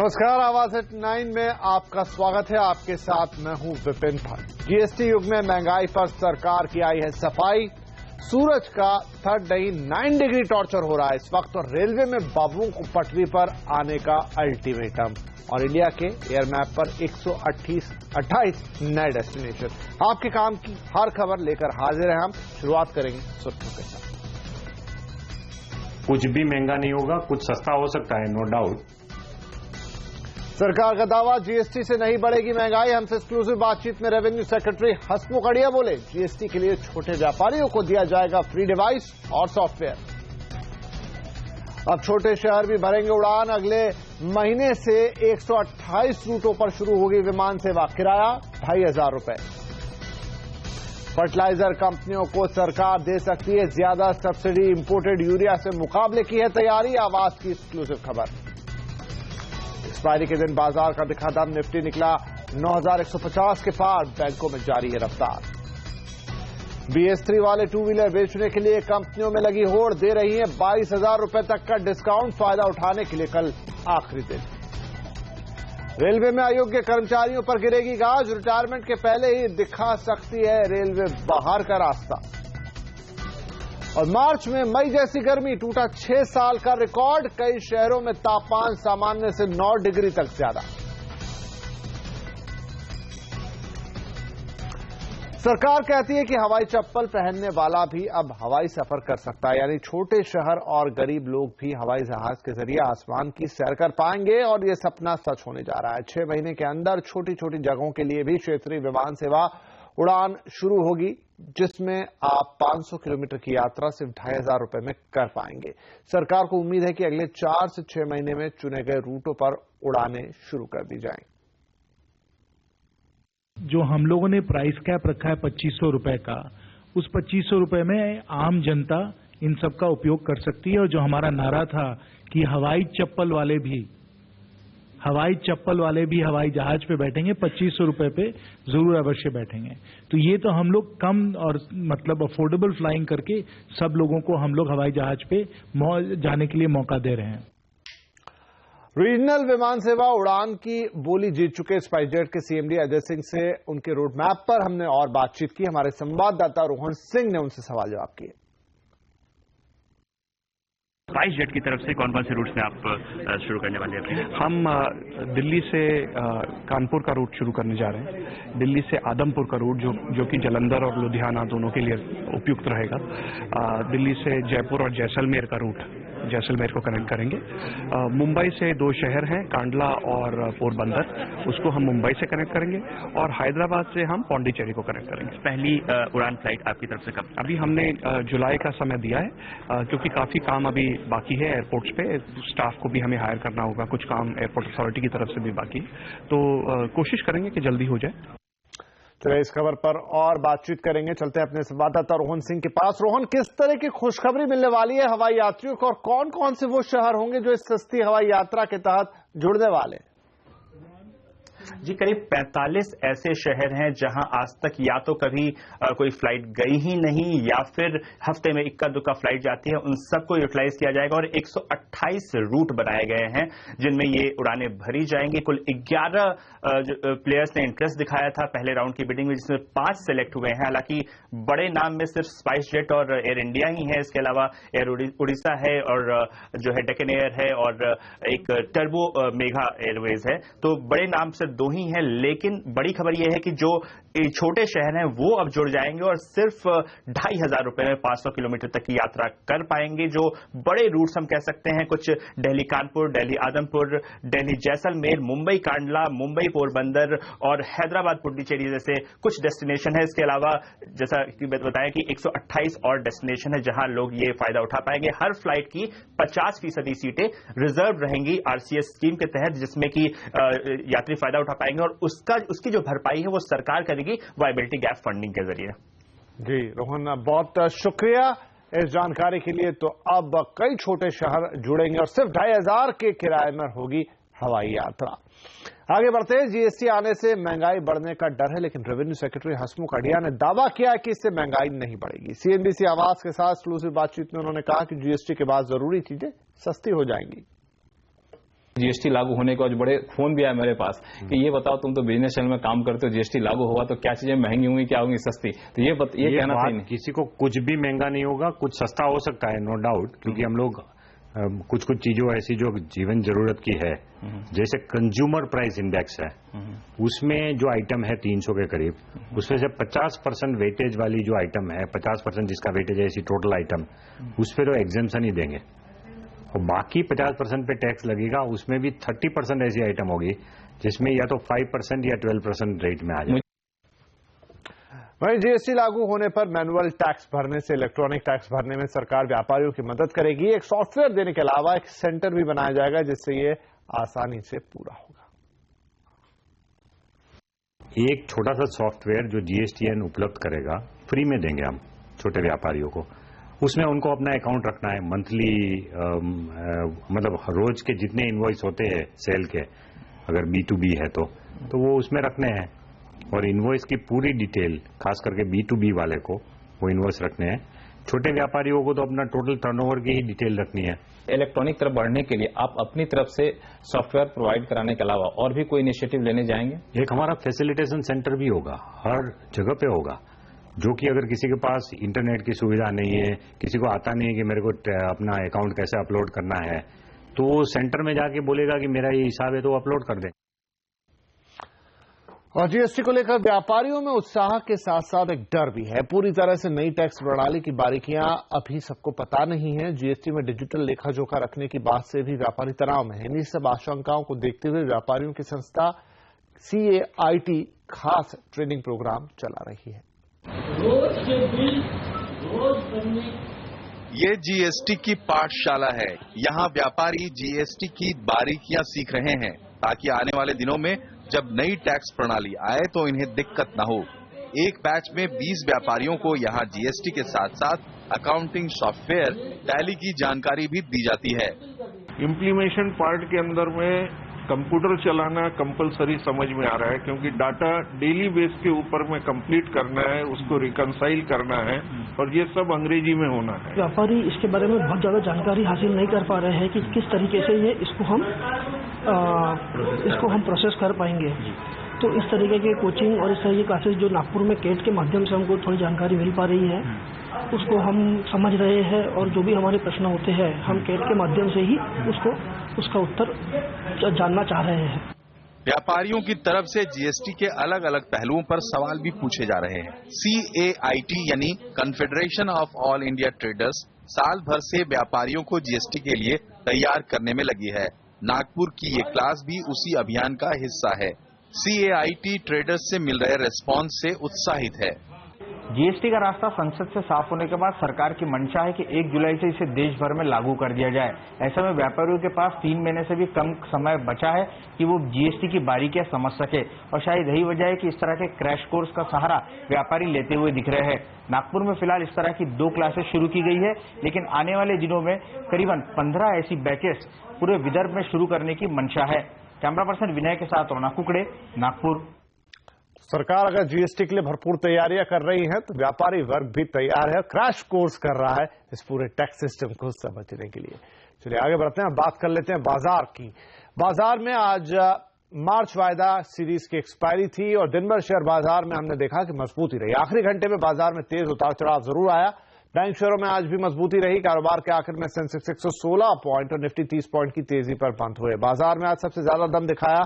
नमस्कार, आवाज एट 9 में आपका स्वागत है। आपके साथ मैं हूं विपिन भट्ट। जीएसटी युग में महंगाई पर सरकार की आई है सफाई। सूरज का थर्ड नहीं 9 डिग्री टॉर्चर हो रहा है इस वक्त, और रेलवे में बाबुओं को पटरी पर आने का अल्टीमेटम, और इंडिया के एयर मैप पर 128 नए डेस्टिनेशन। आपके काम की हर खबर लेकर हाजिर हैं हम। शुरुआत करेंगे सुर्खियों के साथ। कुछ भी महंगा नहीं होगा, कुछ सस्ता हो सकता है, नो डाउट। सरकार का दावा, जीएसटी से नहीं बढ़ेगी महंगाई। हमसे एक्सक्लूसिव बातचीत में रेवेन्यू सेक्रेटरी हसमुख अढ़िया बोले, जीएसटी के लिए छोटे व्यापारियों को दिया जाएगा फ्री डिवाइस और सॉफ्टवेयर। अब छोटे शहर भी भरेंगे उड़ान। अगले महीने से 128 रूटों पर शुरू होगी विमान सेवा। किराया 2500 रुपए। फर्टिलाइजर कंपनियों को सरकार दे सकती है ज्यादा सब्सिडी। इंपोर्टेड यूरिया से मुकाबले की है तैयारी। आवाज की एक्सक्लूसिव खबर। एक्सपायरी के दिन बाजार का दिखा दम। निफ्टी निकला 9150 के पार। बैंकों में जारी है रफ्तार। BS3 वाले टू व्हीलर बेचने के लिए कंपनियों में लगी होड़। दे रही है 22,000 रुपए तक का डिस्काउंट। फायदा उठाने के लिए कल आखिरी दिन। रेलवे में अयोग्य कर्मचारियों पर गिरेगी गाज। रिटायरमेंट के पहले ही दिखा सकती है रेलवे बाहर का रास्ता। और मार्च में मई जैसी गर्मी, टूटा 6 साल का रिकॉर्ड। कई शहरों में तापमान सामान्य से 9 डिग्री तक ज्यादा। सरकार कहती है कि हवाई चप्पल पहनने वाला भी अब हवाई सफर कर सकता है, यानी छोटे शहर और गरीब लोग भी हवाई जहाज के जरिए आसमान की सैर कर पाएंगे। और यह सपना सच होने जा रहा है। 6 महीने के अंदर छोटी छोटी जगहों के लिए भी क्षेत्रीय विमान सेवा उड़ान शुरू होगी, जिसमें आप 500 किलोमीटर की यात्रा सिर्फ 2500 रुपए में कर पाएंगे। सरकार को उम्मीद है कि अगले 4 से 6 महीने में चुने गए रूटों पर उड़ानें शुरू कर दी जाएं। जो हम लोगों ने प्राइस कैप रखा है 2500 रुपए का, उस 2500 रुपए में आम जनता इन सब का उपयोग कर सकती है। और जो हमारा नारा था कि हवाई चप्पल वाले भी हवाई जहाज पे बैठेंगे, 2500 रुपए पे जरूर अवश्य बैठेंगे। तो ये तो हम लोग कम और मतलब अफोर्डेबल फ्लाइंग करके सब लोगों को हम लोग हवाई जहाज पे जाने के लिए मौका दे रहे हैं। रीजनल विमान सेवा उड़ान की बोली जीत चुके स्पाइसजेट के CMD अजय सिंह से उनके रोड मैप पर हमने और बातचीत की। हमारे संवाददाता रोहन सिंह ने उनसे सवाल जवाब किए। स्पाइसजेट की तरफ से कौन कौन से रूट्स में आप शुरू करने वाले हैं? हम दिल्ली से कानपुर का रूट शुरू करने जा रहे हैं। दिल्ली से आदमपुर का रूट जो कि जालंधर और लुधियाना दोनों के लिए उपयुक्त रहेगा। दिल्ली से जयपुर और जैसलमेर का रूट, जैसलमेर को कनेक्ट करेंगे। मुंबई से 2 शहर हैं, कांडला और पोरबंदर, उसको हम मुंबई से कनेक्ट करेंगे। और हैदराबाद से हम पौंडीचेरी को कनेक्ट करेंगे। पहली उड़ान फ्लाइट आपकी तरफ से कब? अभी हमने जुलाई का समय दिया है, क्योंकि काफी काम अभी बाकी है एयरपोर्ट्स पे। स्टाफ को भी हमें हायर करना होगा, कुछ काम एयरपोर्ट अथॉरिटी की तरफ से भी बाकी, तो कोशिश करेंगे कि जल्दी हो जाए। चलिए इस खबर पर और बातचीत करेंगे। चलते हैं अपने संवाददाता रोहन सिंह के पास। रोहन, किस तरह की खुशखबरी मिलने वाली है हवाई यात्रियों को, और कौन कौन से वो शहर होंगे जो इस सस्ती हवाई यात्रा के तहत जुड़ने वाले? जी, करीब 45 ऐसे शहर हैं जहां आज तक या तो कभी कोई फ्लाइट गई ही नहीं, या फिर हफ्ते में इक्का दुक्का फ्लाइट जाती है। उन सबको यूटिलाइज किया जाएगा। और 128 रूट बनाए गए हैं जिनमें ये उड़ानें भरी जाएंगी। कुल 11 प्लेयर्स ने इंटरेस्ट दिखाया था पहले राउंड की बिडिंग में, जिसमें 5 सेलेक्ट हुए हैं। हालांकि बड़े नाम में सिर्फ स्पाइसजेट और एयर इंडिया ही है। इसके अलावा एयर उड़ीसा है, और जो है डेक्कन एयर है, और एक टर्बो मेगा एयरवेज है। तो बड़े नाम से 2 ही हैं। लेकिन बड़ी खबर यह है कि जो छोटे शहर हैं वो अब जुड़ जाएंगे और सिर्फ 2500 रुपए में 500 किलोमीटर तक की यात्रा कर पाएंगे। जो बड़े रूट्स हम कह सकते हैं, कुछ दिल्ली कानपुर, दिल्ली आदमपुर, दिल्ली जैसलमेर, मुंबई कांडला, मुंबई पोरबंदर और हैदराबाद पुडुचेरी जैसे कुछ डेस्टिनेशन है। इसके अलावा जैसा कि बताया कि 128 और डेस्टिनेशन है जहां लोग ये फायदा उठा पाएंगे। हर फ्लाइट की 50% सीटें रिजर्व रहेंगी RCS स्कीम के तहत, जिसमें कि यात्री फायदा उठा पाएंगे। और उसकी जो भरपाई है वो सरकार करेगी वायबिलिटी गैप फंडिंग के जरिए। जी रोहन, बहुत शुक्रिया इस जानकारी के लिए। तो अब कई छोटे शहर जुड़ेंगे और सिर्फ 2500 के किराए में होगी हवाई यात्रा। आगे बढ़ते हैं। जीएसटी आने से महंगाई बढ़ने का डर है, लेकिन रेवेन्यू सेक्रेटरी हसमुख अढ़िया ने दावा किया है कि इससे महंगाई नहीं बढ़ेगी। CNBC आवाज के साथ एक्सक्लूसिव बातचीत में उन्होंने कहा कि जीएसटी के बाद जरूरी चीजें सस्ती हो जाएंगी। जीएसटी लागू होने के बाद बड़े फोन भी आए मेरे पास कि ये बताओ तुम तो बिजनेस चैनल में काम करते हो, जीएसटी लागू होगा तो क्या चीजें महंगी होंगी, क्या होंगी सस्ती, तो ये कहना सही नहीं। किसी को कुछ भी महंगा नहीं होगा, कुछ सस्ता हो सकता है, नो डाउट, क्योंकि हम लोग कुछ चीजों ऐसी जो जीवन जरूरत की है, जैसे कंज्यूमर प्राइस इंडेक्स है, उसमें जो आइटम है 300 के करीब, उसमें से 50% वेटेज वाली जो आइटम है, 50% जिसका वेटेज है ऐसी टोटल आइटम, उस पर तो एग्जेम्पशन ही देंगे, और बाकी 50% पे टैक्स लगेगा। उसमें भी 30% ऐसी आइटम होगी जिसमें या तो 5% या 12% रेट में आ जाए। वहीं जीएसटी लागू होने पर मैनुअल टैक्स भरने से इलेक्ट्रॉनिक टैक्स भरने में सरकार व्यापारियों की मदद करेगी। एक सॉफ्टवेयर देने के अलावा एक सेंटर भी बनाया जाएगा जिससे ये आसानी से पूरा होगा। एक छोटा सा सॉफ्टवेयर जो जीएसटीएन उपलब्ध करेगा, फ्री में देंगे हम छोटे व्यापारियों को। उसमें उनको अपना अकाउंट रखना है, मंथली मतलब रोज के जितने इनवॉइस होते हैं सेल के, अगर B2B है तो वो उसमें रखने हैं, और इनवॉइस की पूरी डिटेल, खास करके B2B वाले को वो इनवॉइस रखने हैं। छोटे व्यापारियों को तो अपना टोटल टर्नओवर की ही डिटेल रखनी है। इलेक्ट्रॉनिक तरफ बढ़ने के लिए आप अपनी तरफ से सॉफ्टवेयर प्रोवाइड कराने के अलावा और भी कोई इनिशिएटिव लेने जाएंगे? एक हमारा फैसिलिटेशन सेंटर भी होगा, हर जगह पे होगा, जो कि अगर किसी के पास इंटरनेट की सुविधा नहीं है, किसी को आता नहीं है कि मेरे को अपना अकाउंट कैसे अपलोड करना है, तो सेंटर में जाके बोलेगा कि मेरा ये हिसाब है तो अपलोड कर दे। और जीएसटी को लेकर व्यापारियों में उत्साह के साथ साथ एक डर भी है। पूरी तरह से नई टैक्स प्रणाली की बारीकियां अभी सबको पता नहीं है। जीएसटी में डिजिटल लेखा जोखा रखने की बात से भी व्यापारी तनाव में है। इन्हीं सब आशंकाओं को देखते हुए व्यापारियों की संस्था CAIT खास ट्रेनिंग प्रोग्राम चला रही है। रोज के बिल रोज बनने। ये जीएसटी की पाठशाला है। यहाँ व्यापारी जीएसटी की बारीकियां सीख रहे हैं ताकि आने वाले दिनों में जब नई टैक्स प्रणाली आए तो इन्हें दिक्कत न हो। एक बैच में 20 व्यापारियों को यहाँ जीएसटी के साथ साथ अकाउंटिंग सॉफ्टवेयर टैली की जानकारी भी दी जाती है। इम्प्लीमेशन पार्ट के अंदर में कंप्यूटर चलाना कंपलसरी समझ में आ रहा है, क्योंकि डाटा डेली बेस के ऊपर में कंप्लीट करना है, उसको रिकंसाइल करना है, और ये सब अंग्रेजी में होना है। व्यापारी इसके बारे में बहुत ज्यादा जानकारी हासिल नहीं कर पा रहे हैं कि किस तरीके से ये इसको हम प्रोसेस कर पाएंगे। तो इस तरीके के कोचिंग और इस तरह की क्लासेस जो नागपुर में कैट के माध्यम से हमको थोड़ी जानकारी मिल पा रही है, उसको हम समझ रहे हैं, और जो भी हमारे प्रश्न होते हैं हम कैट के माध्यम से ही उसका उत्तर जानना चाह रहे हैं। व्यापारियों की तरफ से जीएसटी के अलग अलग पहलुओं पर सवाल भी पूछे जा रहे हैं। CAIT यानी confederation of all India traders साल भर से व्यापारियों को जीएसटी के लिए तैयार करने में लगी है। नागपुर की ये क्लास भी उसी अभियान का हिस्सा है। CAIT ट्रेडर्स से मिल रहे रिस्पॉन्स से उत्साहित है। जीएसटी का रास्ता संसद से साफ होने के बाद सरकार की मंशा है कि 1 जुलाई से इसे देश भर में लागू कर दिया जाए। ऐसे में व्यापारियों के पास 3 महीने से भी कम समय बचा है कि वो जीएसटी की बारीकियां समझ सके, और शायद यही वजह है कि इस तरह के क्रैश कोर्स का सहारा व्यापारी लेते हुए दिख रहे हैं। नागपुर में फिलहाल इस तरह की 2 क्लासेस शुरू की गई है, लेकिन आने वाले दिनों में करीबन 15 ऐसी बैचेस पूरे विदर्भ में शुरू करने की मंशा है। कैमरा पर्सन विनय के साथ रोना कुकड़े, नागपुर। सरकार अगर जीएसटी के लिए भरपूर तैयारियां कर रही है तो व्यापारी वर्ग भी तैयार है, क्रैश कोर्स कर रहा है इस पूरे टैक्स सिस्टम को समझने के लिए। चलिए आगे बढ़ते हैं, बात कर लेते हैं बाजार की। बाजार में आज मार्च वायदा सीरीज की एक्सपायरी थी और दिन भर शेयर बाजार में हमने देखा कि मजबूती रही। आखिरी घंटे में बाजार में तेज उतार चढ़ाव जरूर आया। बैंक शेयरों में आज भी मजबूती रही। कारोबार के आखिर में सेंसेक्स 116 पॉइंट और निफ्टी 30 पॉइंट की तेजी पर बंद हुए। बाजार में आज सबसे ज्यादा दम दिखाया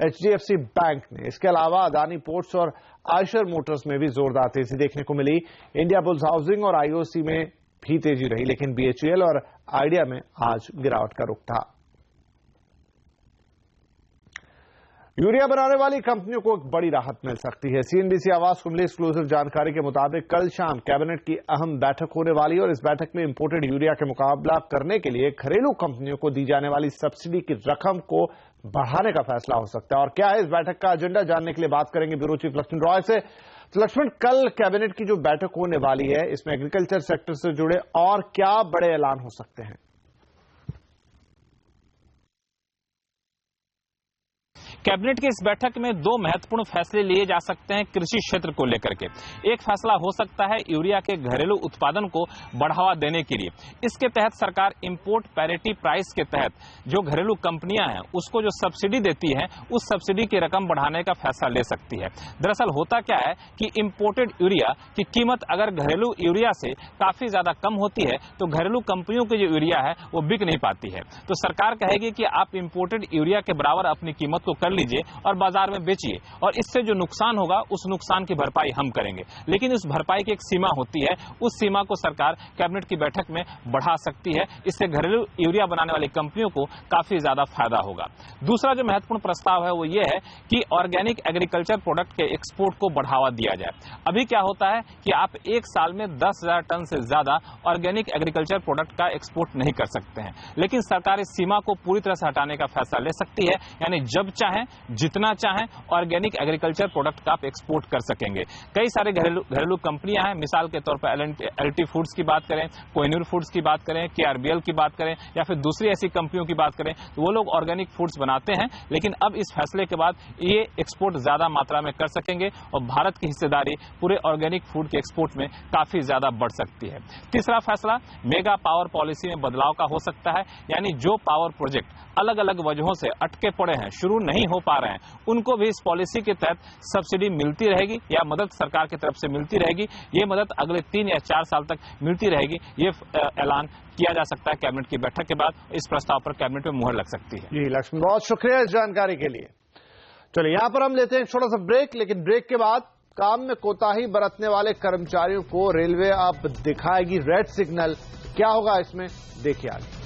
HDFC बैंक ने। इसके अलावा अदानी पोर्ट्स और आयशर मोटर्स में भी जोरदार तेजी देखने को मिली। इंडिया बुल्स हाउसिंग और IOC में भी तेजी रही, लेकिन BHEL और आइडिया में आज गिरावट का रुख था। यूरिया बनाने वाली कंपनियों को एक बड़ी राहत मिल सकती है। CNBC आवाज को मिली एक्सक्लूसिव जानकारी के मुताबिक कल शाम कैबिनेट की अहम बैठक होने वाली है और इस बैठक में इंपोर्टेड यूरिया के मुकाबला करने के लिए घरेलू कंपनियों को दी जाने वाली सब्सिडी की रकम को बढ़ाने का फैसला हो सकता है। और क्या है इस बैठक का एजेंडा, जानने के लिए बात करेंगे ब्यूरो चीफ लक्ष्मण रॉय से। तो लक्ष्मण, कल कैबिनेट की जो बैठक होने वाली है इसमें एग्रीकल्चर सेक्टर से जुड़े और क्या बड़े ऐलान हो सकते हैं? कैबिनेट की इस बैठक में 2 महत्वपूर्ण फैसले लिए जा सकते हैं कृषि क्षेत्र को लेकर के। एक फैसला हो सकता है यूरिया के घरेलू उत्पादन को बढ़ावा देने के लिए। इसके तहत सरकार इंपोर्ट पैरिटी प्राइस के तहत जो घरेलू कंपनियां हैं उसको जो सब्सिडी देती है उस सब्सिडी की रकम बढ़ाने का फैसला ले सकती है। दरअसल होता क्या है कि इंपोर्टेड यूरिया की कीमत अगर घरेलू यूरिया से काफी ज्यादा कम होती है तो घरेलू कंपनियों की जो यूरिया है वो बिक नहीं पाती है। तो सरकार कहेगी कि आप इंपोर्टेड यूरिया के बराबर अपनी कीमत को कर लीजिए और बाजार में बेचिए, और इससे जो नुकसान होगा उस नुकसान की भरपाई हम करेंगे। लेकिन उस भरपाई की एक सीमा होती है, उस सीमा को सरकार कैबिनेट की बैठक में बढ़ा सकती है। इससे घरेलू यूरिया बनाने वाली कंपनियों को काफी ज्यादा फायदा होगा। दूसरा जो महत्वपूर्ण प्रस्ताव है वो ये है कि ऑर्गेनिक एग्रीकल्चर प्रोडक्ट के एक्सपोर्ट को बढ़ावा दिया जाए। अभी क्या होता है कि आप एक साल में 10,000 टन से ज्यादा ऑर्गेनिक एग्रीकल्चर प्रोडक्ट का एक्सपोर्ट नहीं कर सकते हैं, लेकिन सरकार इस सीमा को पूरी तरह से हटाने का फैसला ले सकती है। यानी जब चाहें, जितना चाहें ऑर्गेनिक एग्रीकल्चर प्रोडक्ट का आप एक्सपोर्ट कर सकेंगे। कई सारे घरेलू कंपनियां हैं, मिसाल के तौर पर एलटी फूड्स की बात करें, कोहिनूर फूड्स की बात करें, केआरबीएल की बात करें या फिर दूसरी ऐसी कंपनियों की बात करें, तो वो लोग ऑर्गेनिक फूड्स बनाते हैं। लेकिन अब इस फैसले के बाद ये एक्सपोर्ट ज्यादा मात्रा में कर सकेंगे और भारत की हिस्सेदारी पूरे ऑर्गेनिक फूड के एक्सपोर्ट में काफी ज्यादा बढ़ सकती है। तीसरा फैसला मेगा पावर पॉलिसी में बदलाव का हो सकता है। यानी जो पावर प्रोजेक्ट अलग अलग वजहों से अटके पड़े हैं, शुरू नहीं हो पा रहे हैं, उनको भी इस पॉलिसी के तहत सब्सिडी मिलती रहेगी या मदद सरकार की तरफ से मिलती रहेगी। ये मदद अगले 3 या 4 साल तक मिलती रहेगी। ये ऐलान किया जा सकता है कैबिनेट की बैठक के बाद। इस प्रस्ताव पर कैबिनेट में मुहर लग सकती है। जी लक्ष्मण, बहुत शुक्रिया इस जानकारी के लिए। चलिए यहां पर हम लेते हैं छोटा सा ब्रेक, लेकिन ब्रेक के बाद काम में कोताही बरतने वाले कर्मचारियों को रेलवे अब दिखाएगी रेड सिग्नल। क्या होगा इसमें, देखिए आगे।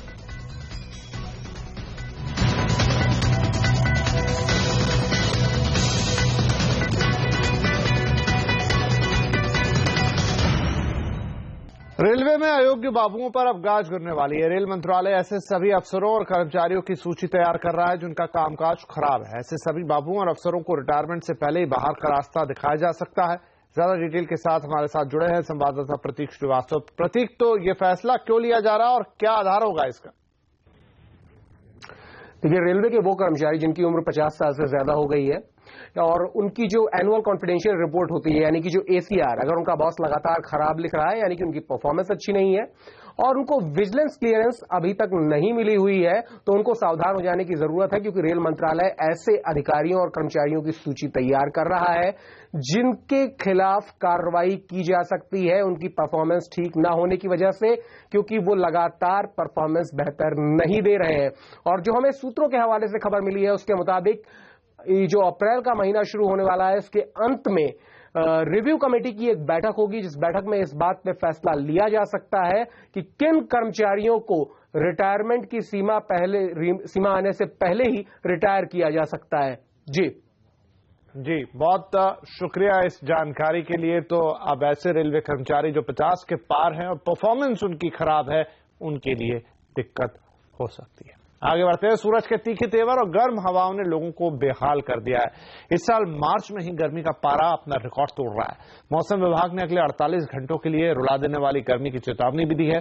रेलवे में अयोग्य बाबुओं पर अब गाज गिरने वाली है। रेल मंत्रालय ऐसे सभी अफसरों और कर्मचारियों की सूची तैयार कर रहा है जिनका कामकाज खराब है। ऐसे सभी बाबुओं और अफसरों को रिटायरमेंट से पहले ही बाहर का रास्ता दिखाया जा सकता है। ज्यादा डिटेल के साथ हमारे साथ जुड़े हैं संवाददाता प्रतीक श्रीवास्तव। प्रतीक, तो ये फैसला क्यों लिया जा रहा है और क्या आधार होगा इसका? देखिए, रेलवे के वो कर्मचारी जिनकी उम्र 50 साल से ज्यादा हो गई है और उनकी जो एनुअल कॉन्फिडेंशियल रिपोर्ट होती है, यानी कि जो एसीआर, अगर उनका बॉस लगातार खराब लिख रहा है, यानी कि उनकी परफॉर्मेंस अच्छी नहीं है और उनको विजिलेंस क्लियरेंस अभी तक नहीं मिली हुई है, तो उनको सावधान हो जाने की जरूरत है। क्योंकि रेल मंत्रालय ऐसे अधिकारियों और कर्मचारियों की सूची तैयार कर रहा है जिनके खिलाफ कार्रवाई की जा सकती है उनकी परफॉर्मेंस ठीक ना होने की वजह से, क्योंकि वो लगातार परफॉर्मेंस बेहतर नहीं दे रहे हैं। और जो हमें सूत्रों के हवाले से खबर मिली है उसके मुताबिक जो अप्रैल का महीना शुरू होने वाला है, इसके अंत में रिव्यू कमेटी की एक बैठक होगी, जिस बैठक में इस बात पे फैसला लिया जा सकता है कि किन कर्मचारियों को रिटायरमेंट की सीमा आने से पहले ही रिटायर किया जा सकता है। जी, बहुत शुक्रिया इस जानकारी के लिए। तो अब ऐसे रेलवे कर्मचारी जो 50 के पार हैं और परफॉर्मेंस उनकी खराब है, उनके लिए दिक्कत हो सकती है। आगे बढ़ते हैं। सूरज के तीखे तेवर और गर्म हवाओं ने लोगों को बेहाल कर दिया है। इस साल मार्च में ही गर्मी का पारा अपना रिकॉर्ड तोड़ रहा है। मौसम विभाग ने अगले 48 घंटों के लिए रुला देने वाली गर्मी की चेतावनी भी दी है।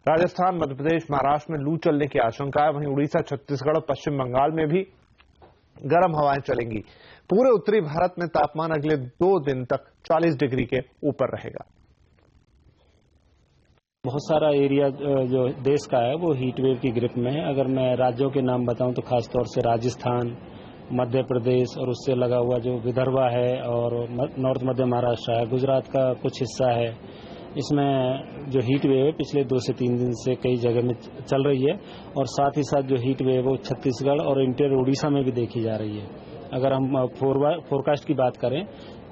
राजस्थान, मध्य प्रदेश, महाराष्ट्र में लू चलने की आशंका है। वहीं उड़ीसा, छत्तीसगढ़ और पश्चिम बंगाल में भी गर्म हवाएं चलेंगी। पूरे उत्तरी भारत में तापमान अगले 2 दिन तक 40 डिग्री के ऊपर रहेगा। बहुत सारा एरिया जो देश का है वो हीट वेव की ग्रिप में है। अगर मैं राज्यों के नाम बताऊं तो खासतौर से राजस्थान, मध्य प्रदेश और उससे लगा हुआ जो विदर्भा है और नॉर्थ मध्य महाराष्ट्र है, गुजरात का कुछ हिस्सा है, इसमें जो हीट वेव है पिछले 2 से 3 दिन से कई जगह में चल रही है। और साथ ही साथ जो हीट वेव है वो छत्तीसगढ़ और इंटीरियर उड़ीसा में भी देखी जा रही है। अगर हम फोरकास्ट की बात करें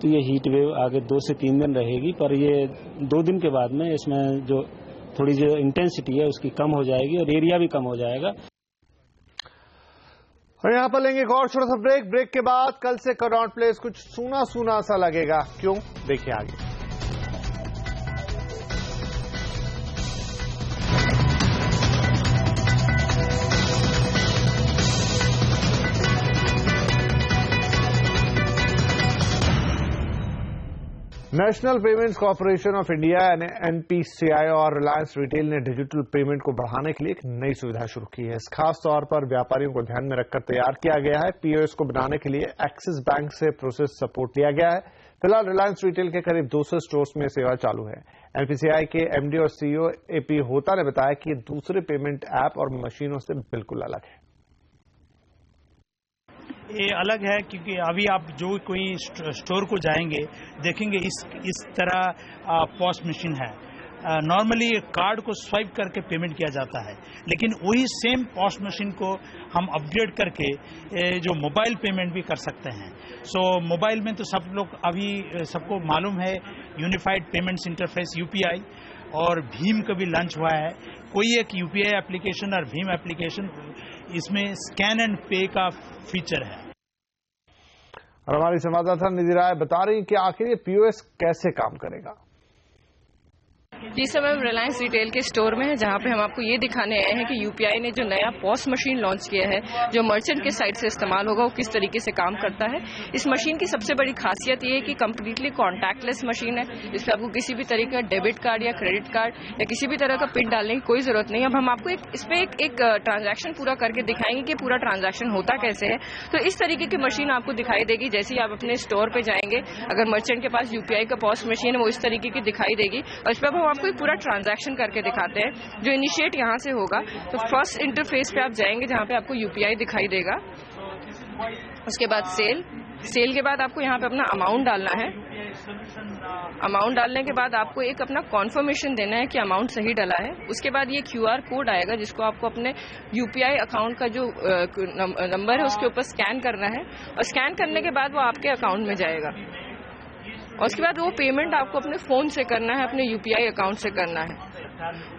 तो ये हीट वेव आगे 2 से 3 दिन रहेगी, पर ये 2 दिन के बाद में इसमें जो थोड़ी जो इंटेंसिटी है उसकी कम हो जाएगी और एरिया भी कम हो जाएगा। और यहां पर लेंगे एक और छोटा सा ब्रेक के बाद कल से कनॉट प्लेस कुछ सूना सूना सा लगेगा। क्यों, देखिए आगे। National payments corporation of India यानी एनपीसीआई और रिलायंस रिटेल ने डिजिटल पेमेंट को बढ़ाने के लिए एक नई सुविधा शुरू की है। इस खास तौर पर व्यापारियों को ध्यान में रखकर तैयार किया गया है। पीओएस को बनाने के लिए एक्सिस बैंक से प्रोसेस सपोर्ट लिया गया है। फिलहाल रिलायंस रिटेल के करीब 200 स्टोर्स में सेवा चालू है। एनपीसीआई के एमडी और सीईओ एपी होता ने बताया कि ये दूसरे पेमेंट ऐप और मशीनों से बिल्कुल अलग है। ये अलग है क्योंकि अभी आप जो कोई स्टोर को जाएंगे देखेंगे इस तरह पॉस मशीन है। नॉर्मली कार्ड को स्वाइप करके पेमेंट किया जाता है, लेकिन वही सेम पॉस मशीन को हम अपग्रेड करके जो मोबाइल पेमेंट भी कर सकते हैं। सो मोबाइल में तो सब लोग अभी सबको मालूम है यूनिफाइड पेमेंट्स इंटरफेस यूपीआई और भीम का भी लॉन्च हुआ है। कोई एक यूपीआई एप्लीकेशन और भीम एप्लीकेशन इसमें स्कैन एंड पे का फीचर है। और हमारी संवाददाता निधि राय बता रही कि आखिर ये पीओएस कैसे काम करेगा। इस समय हम रिलायंस रिटेल के स्टोर में है, जहां पे हम आपको ये दिखाने आए हैं कि यूपीआई ने जो नया पॉस मशीन लॉन्च किया है जो मर्चेंट के साइड से इस्तेमाल होगा वो किस तरीके से काम करता है। इस मशीन की सबसे बड़ी खासियत ये है कि कम्प्लीटली कॉन्टैक्टलेस मशीन है। इसमें आपको किसी भी तरीके का डेबिट कार्ड या क्रेडिट कार्ड या किसी भी तरह का पिन डालने की कोई जरूरत नहीं। अब हम आपको इस पे एक ट्रांजैक्शन पूरा करके दिखाएंगे कि पूरा ट्रांजैक्शन होता कैसे है। तो इस तरीके की मशीन आपको दिखाई देगी। जैसे ही आप अपने स्टोर पे जाएंगे, अगर मर्चेंट के पास यूपीआई का पॉस मशीन है वो इस तरीके की दिखाई देगी और इस पर हम आपको एक पूरा ट्रांजैक्शन करके दिखाते हैं जो इनिशिएट यहां से होगा। तो फर्स्ट इंटरफेस पे आप जाएंगे जहां पे आपको यूपीआई दिखाई देगा। उसके बाद सेल के बाद आपको यहां पे अपना अमाउंट डालना है। अमाउंट डालने के बाद आपको एक अपना कॉन्फर्मेशन देना है कि अमाउंट सही डाला है। उसके बाद ये क्यूआर कोड आएगा जिसको आपको अपने यूपीआई अकाउंट का जो नंबर है उसके ऊपर स्कैन करना है और स्कैन करने के बाद वो आपके अकाउंट में जाएगा और उसके बाद वो पेमेंट आपको अपने फोन से करना है, अपने यूपीआई अकाउंट से करना है।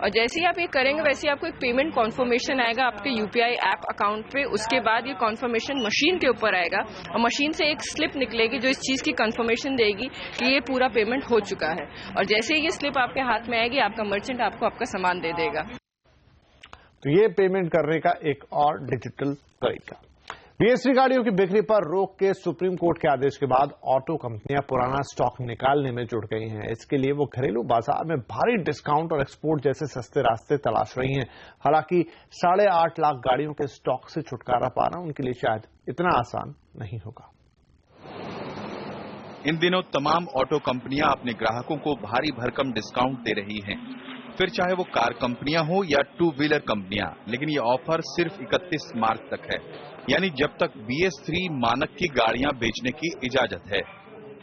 और जैसे ही आप ये करेंगे वैसे ही आपको एक पेमेंट कॉन्फर्मेशन आएगा आपके यूपीआई ऐप अकाउंट पे। उसके बाद ये कॉन्फर्मेशन मशीन के ऊपर आएगा और मशीन से एक स्लिप निकलेगी जो इस चीज की कन्फर्मेशन देगी कि ये पूरा पेमेंट हो चुका है। और जैसे ही ये स्लिप आपके हाथ में आएगी आपका मर्चेंट आपको आपका सामान दे देगा। तो ये पेमेंट करने का एक और डिजिटल तरीका। बीएसटी गाड़ियों की बिक्री पर रोक के सुप्रीम कोर्ट के आदेश के बाद ऑटो कंपनियां पुराना स्टॉक निकालने में जुट गई हैं। इसके लिए वो घरेलू बाजार में भारी डिस्काउंट और एक्सपोर्ट जैसे सस्ते रास्ते तलाश रही हैं। हालांकि 8.5 लाख गाड़ियों के स्टॉक से छुटकारा पाना उनके लिए शायद इतना आसान नहीं होगा। इन दिनों तमाम ऑटो कंपनियां अपने ग्राहकों को भारी भरकम डिस्काउंट दे रही हैं, फिर चाहे वो कार कंपनियां हो या 2 व्हीलर कंपनियां। लेकिन ये ऑफर सिर्फ 31 मार्च तक है, यानी जब तक BS3 मानक की गाड़ियां बेचने की इजाजत है।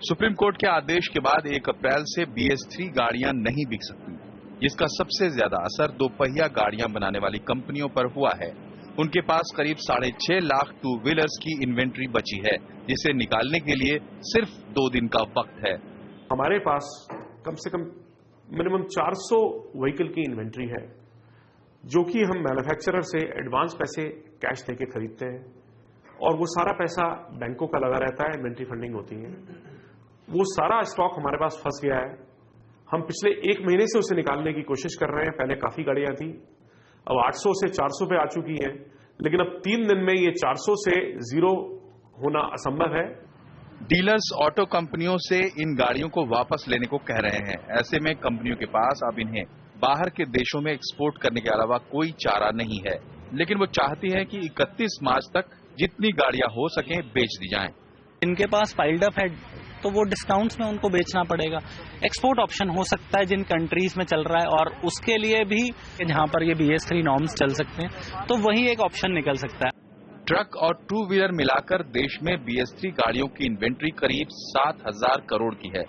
सुप्रीम कोर्ट के आदेश के बाद 1 अप्रैल से BS3 गाड़ियां नहीं बिक सकती, जिसका सबसे ज्यादा असर 2 पहिया गाड़ियां बनाने वाली कंपनियों पर हुआ है। उनके पास करीब 6.5 लाख 2 व्हीलर्स की इन्वेंट्री बची है, जिसे निकालने के लिए सिर्फ 2 दिन का वक्त है। हमारे पास कम से कम मिनिमम 400 व्हीकल की इन्वेंट्री है जो कि हम मैन्युफैक्चरर से एडवांस पैसे कैश देके खरीदते हैं और वो सारा पैसा बैंकों का लगा रहता है, इन्वेंट्री फंडिंग होती है। वो सारा स्टॉक हमारे पास फंस गया है। हम पिछले 1 महीने से उसे निकालने की कोशिश कर रहे हैं। पहले काफी गाड़ियां थी, अब 800 से 400 पे आ चुकी हैं, लेकिन अब 3 दिन में ये 400 से 0 होना असंभव है। डीलर्स ऑटो कंपनियों से इन गाड़ियों को वापस लेने को कह रहे हैं। ऐसे में कंपनियों के पास अब इन्हें बाहर के देशों में एक्सपोर्ट करने के अलावा कोई चारा नहीं है, लेकिन वो चाहती है कि 31 मार्च तक जितनी गाड़ियां हो सकें बेच दी जाएं। इनके पास पाइल्ड अप है तो वो डिस्काउंट्स में उनको बेचना पड़ेगा। एक्सपोर्ट ऑप्शन हो सकता है जिन कंट्रीज में चल रहा है और उसके लिए भी जहां पर ये BS3 नॉर्म्स चल सकते हैं तो वही एक ऑप्शन निकल सकता है। ट्रक और 2 व्हीलर मिलाकर देश में BS3 गाड़ियों की इन्वेंट्री करीब 7,000 करोड़ की है।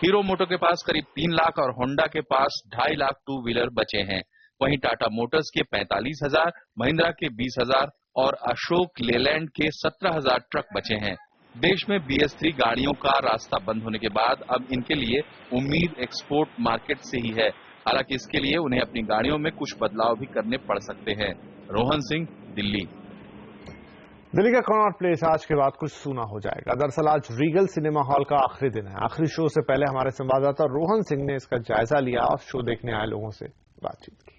हीरो मोटो के पास करीब 3 लाख और होंडा के पास 2.5 लाख 2 व्हीलर बचे हैं। वहीं टाटा मोटर्स के 45,000, महिंद्रा के 20,000 और अशोक लेलैंड के 17,000 ट्रक बचे हैं। देश में BS3 गाड़ियों का रास्ता बंद होने के बाद अब इनके लिए उम्मीद एक्सपोर्ट मार्केट से ही है। हालांकि इसके लिए उन्हें अपनी गाड़ियों में कुछ बदलाव भी करने पड़ सकते हैं। रोहन सिंह, दिल्ली। दिल्ली का कनॉट प्लेस आज के बाद कुछ सूना हो जाएगा। दरअसल आज रीगल सिनेमा हॉल का आखिरी दिन है। आखिरी शो से पहले हमारे संवाददाता रोहन सिंह ने इसका जायजा लिया और शो देखने आए लोगों से बातचीत की।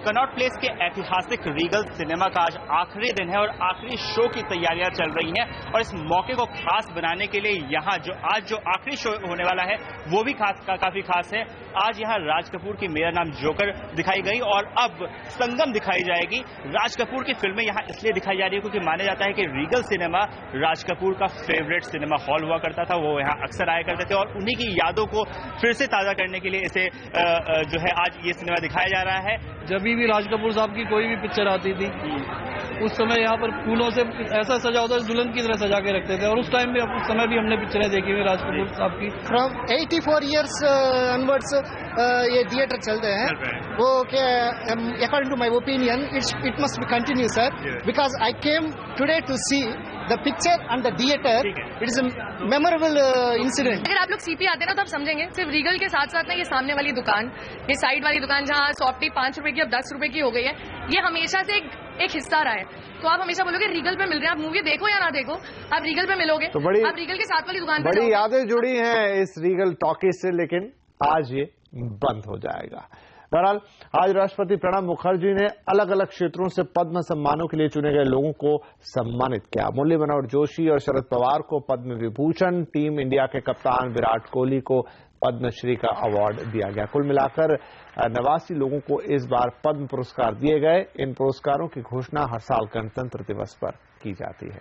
कनॉट प्लेस के ऐतिहासिक रीगल सिनेमा का आज आखिरी दिन है और आखिरी शो की तैयारियां चल रही हैं और इस मौके को खास बनाने के लिए यहाँ जो आखिरी शो होने वाला है वो भी काफी खास है। आज यहाँ राज कपूर की मेरा नाम जोकर दिखाई गई और अब संगम दिखाई जाएगी। राज कपूर की फिल्में यहाँ इसलिए दिखाई जा रही है क्योंकि माना जाता है कि रीगल सिनेमा राज कपूर का फेवरेट सिनेमा हॉल हुआ करता था, वो यहाँ अक्सर आया करते थे और उन्हीं की यादों को फिर से ताजा करने के लिए इसे जो है आज ये सिनेमा दिखाया जा रहा है। जब भी राज कपूर साहब की कोई भी पिक्चर आती थी उस समय यहाँ पर फूलों से ऐसा सजा होता है, दुल्हन की तरह सजा के रखते थे और उस टाइम भी उस समय भी हमने पिक्चरें देखी हुई राज कपूर साहब की। फ्रॉम 84 ईयर्स अनवर्ड्स ये थिएटर चलते हैं वो according to my opinion it must be continue sir, because I came today to see the picture and the theatre, it is a memorable incident. अगर आप लोग सीपी आते हैं ना तो आप समझेंगे सिर्फ रीगल के साथ साथ ना ये सामने वाली दुकान, ये साइड वाली दुकान जहाँ सॉफ्टी 5 रुपए की अब 10 रुपए की हो गई है, ये हमेशा से एक हिस्सा रहा है। तो आप हमेशा बोलोगे रीगल पे मिल रहे हैं, आप मूवी देखो या ना देखो आप रीगल पे मिलोगे, तो आप रीगल के साथ वाली दुकान बड़ी यादें जुड़ी हैं इस रीगल टॉकीज से, लेकिन आज ये बंद हो जाएगा। बहरहाल आज राष्ट्रपति प्रणब मुखर्जी ने अलग अलग क्षेत्रों से पद्म सम्मानों के लिए चुने गए लोगों को सम्मानित किया। मुरली मनोहर जोशी और शरद पवार को पद्म विभूषण, टीम इंडिया के कप्तान विराट कोहली को पद्मश्री का अवार्ड दिया गया। कुल मिलाकर 89 लोगों को इस बार पद्म पुरस्कार दिए गए। इन पुरस्कारों की घोषणा हर साल गणतंत्र दिवस पर की जाती है।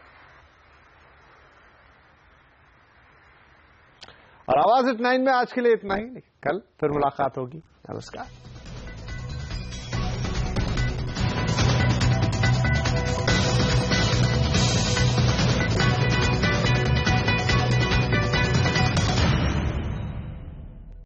और आवाज एट 9 में आज के लिए इतना ही, कल फिर मुलाकात होगी। नमस्कार।